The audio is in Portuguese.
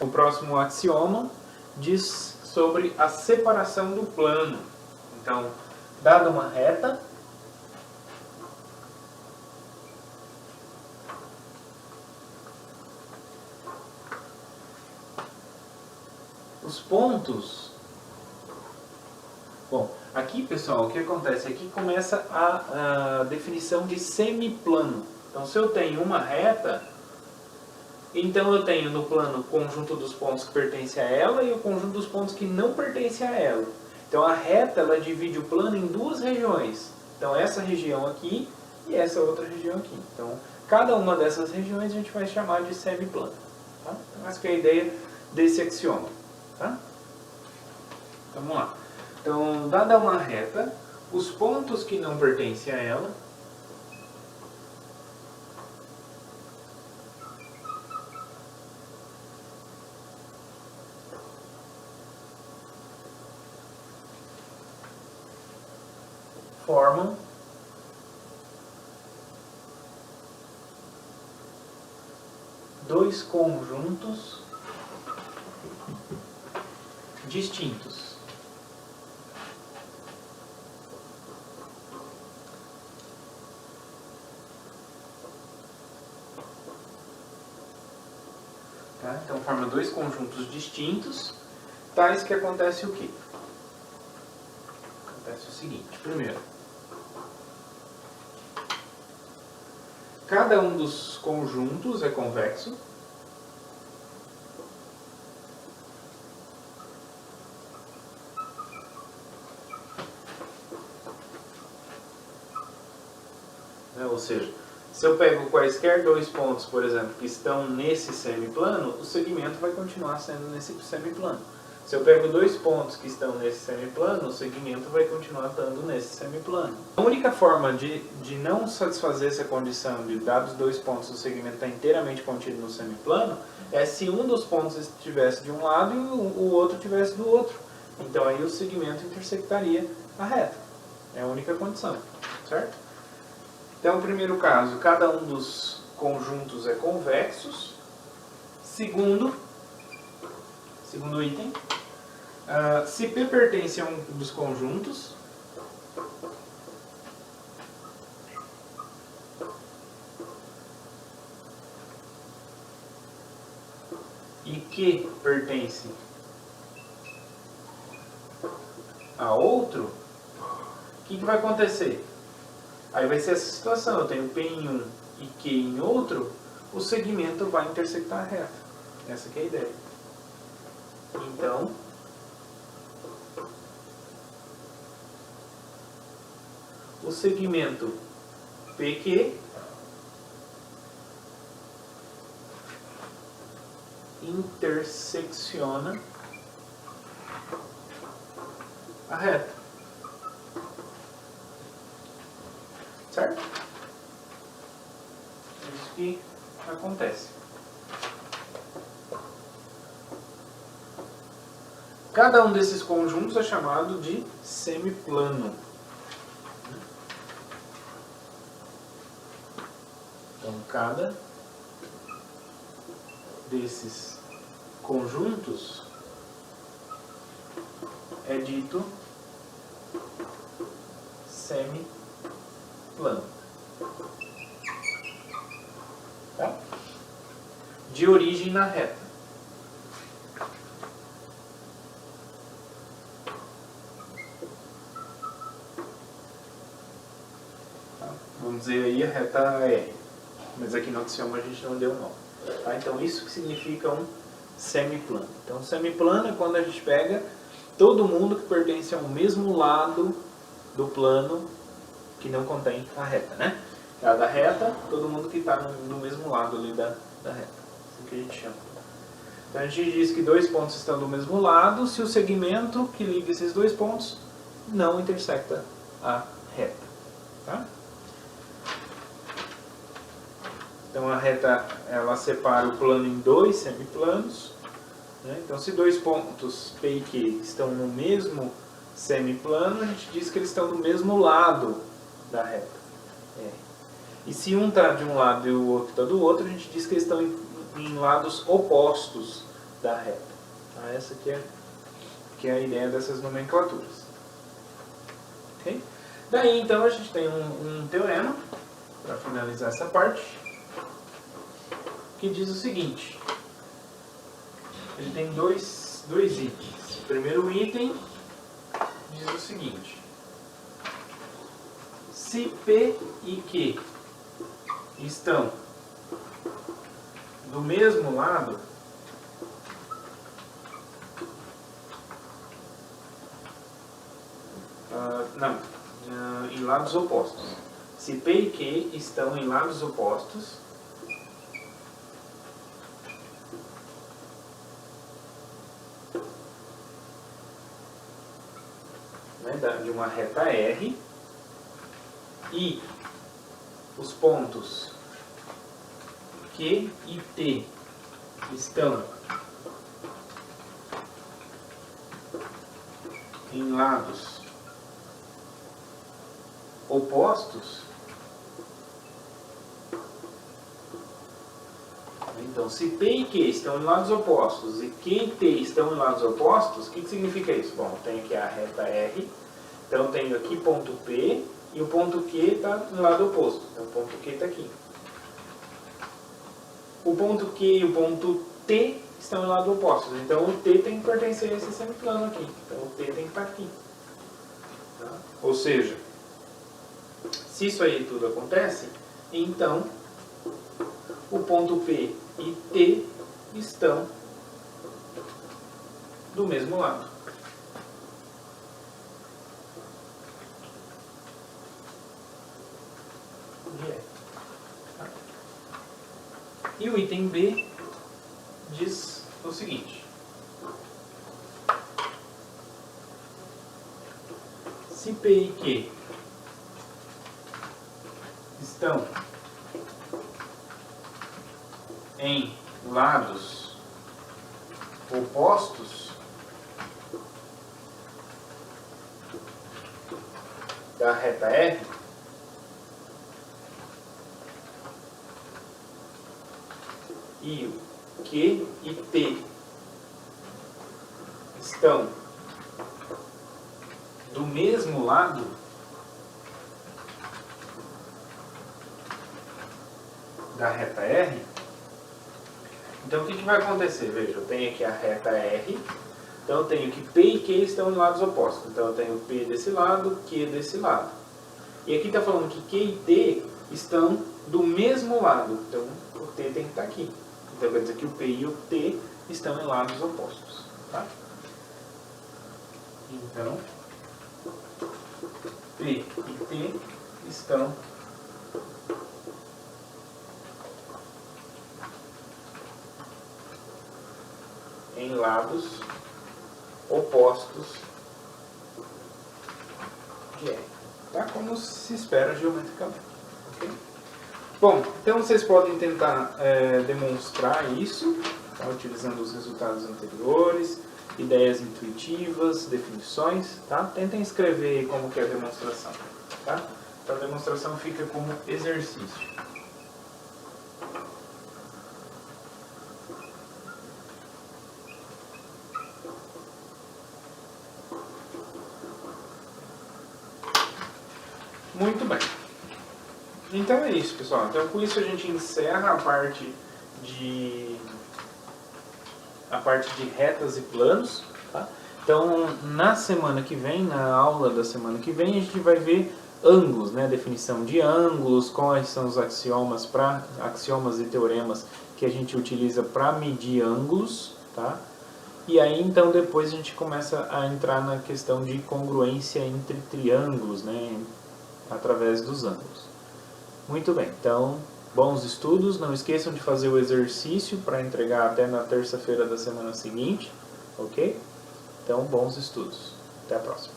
O próximo axioma diz sobre a separação do plano. Então, dada uma reta, os pontos... Bom, aqui, pessoal, o que acontece? Aqui começa a definição de semiplano. Então, se eu tenho uma reta, então eu tenho no plano o conjunto dos pontos que pertence a ela e o conjunto dos pontos que não pertence a ela. Então, a reta, ela divide o plano em duas regiões. Então, essa região aqui e essa outra região aqui. Então, cada uma dessas regiões a gente vai chamar de semiplano. Tá? Então, essa que é a ideia desse axioma. Tá? Então, vamos lá. Então, dada uma reta, os pontos que não pertencem a ela formam dois conjuntos distintos. Tá? Então forma dois conjuntos distintos, tais que acontece o quê? Acontece o seguinte, primeiro, cada um dos conjuntos é convexo. Ou seja, se eu pego quaisquer dois pontos, por exemplo, que estão nesse semiplano, o segmento vai continuar sendo nesse semiplano. Se eu pego dois pontos que estão nesse semiplano, o segmento vai continuar estando nesse semiplano. A única forma de não satisfazer essa condição de dados dois pontos o segmento está inteiramente contido no semiplano é se um dos pontos estivesse de um lado e o outro estivesse do outro. Então aí o segmento intersectaria a reta. É a única condição, certo? Então, no primeiro caso, cada um dos conjuntos é convexos. Segundo item, se P pertence a um dos conjuntos, e Q pertence a outro, o que vai acontecer? Aí vai ser essa situação, eu tenho P em um e Q em outro, o segmento vai intersectar a reta. Essa que é a ideia. Então, o segmento PQ intersecciona a reta. Certo? É isso que acontece. Cada um desses conjuntos é chamado de semiplano. Então, cada desses conjuntos é dito semiplano. Tá? De origem na reta. Tá? Vamos dizer aí a reta R. Mas aqui no axioma a gente não deu nome. Tá? Então isso que significa um semiplano. Então semiplano é quando a gente pega todo mundo que pertence ao mesmo lado do plano que não contém a reta, né? Cada reta, todo mundo que está no mesmo lado ali da reta. Assim que a gente chama. Então a gente diz que dois pontos estão do mesmo lado se o segmento que liga esses dois pontos não intersecta a reta. Tá? Então a reta, ela separa o plano em dois semiplanos. Né? Então se dois pontos P e Q estão no mesmo semiplano, a gente diz que eles estão do mesmo lado da reta. E se um está de um lado e o outro está do outro, a gente diz que eles estão em lados opostos da reta. Tá? Essa que é a ideia dessas nomenclaturas. Okay? Daí então a gente tem um teorema, para finalizar essa parte, que diz o seguinte. Ele tem dois itens. O primeiro item diz o seguinte: se P e Q estão do mesmo lado, em lados opostos. Se P e Q estão em lados opostos, de uma reta R, e os pontos Q e T estão em lados opostos, então se P e Q estão em lados opostos e Q e T estão em lados opostos, o que significa isso? Bom, tem aqui a reta R, então tenho aqui ponto P e o ponto Q está no lado oposto, então o ponto Q está aqui. O ponto Q e o ponto T estão em lados opostos, então o T tem que pertencer a esse semiplano aqui, então o T tem que estar aqui. Tá? Ou seja, se isso aí tudo acontece, então o ponto P e T estão do mesmo lado. E o item B diz o seguinte: se P e Q estão em lados opostos da reta R, e o Q e T estão do mesmo lado, da reta R, então o que vai acontecer? Veja, eu tenho aqui a reta R, então eu tenho que P e Q estão em lados opostos, então eu tenho P desse lado, Q desse lado. E aqui está falando que Q e T estão do mesmo lado, então o T tem que estar aqui. Então quer dizer que o P e o T estão em lados opostos. Tá? Então, P e T estão em lados opostos de R. Tá? Como se espera geometricamente. Okay? Bom, então vocês podem tentar demonstrar isso, tá? Utilizando os resultados anteriores, ideias intuitivas, definições. Tá? Tentem escrever como que é a demonstração. Tá? Então a demonstração fica como exercício. Muito bem. Então é isso, pessoal. Então com isso a gente encerra a parte de retas e planos. Tá? Então na semana que vem, na aula da semana que vem, a gente vai ver ângulos, né? Definição de ângulos, quais são os axiomas e teoremas que a gente utiliza para medir ângulos, tá? E aí então depois a gente começa a entrar na questão de congruência entre triângulos, né? Através dos ângulos. Muito bem, então bons estudos, não esqueçam de fazer o exercício para entregar até na terça-feira da semana seguinte, ok? Então bons estudos, até a próxima.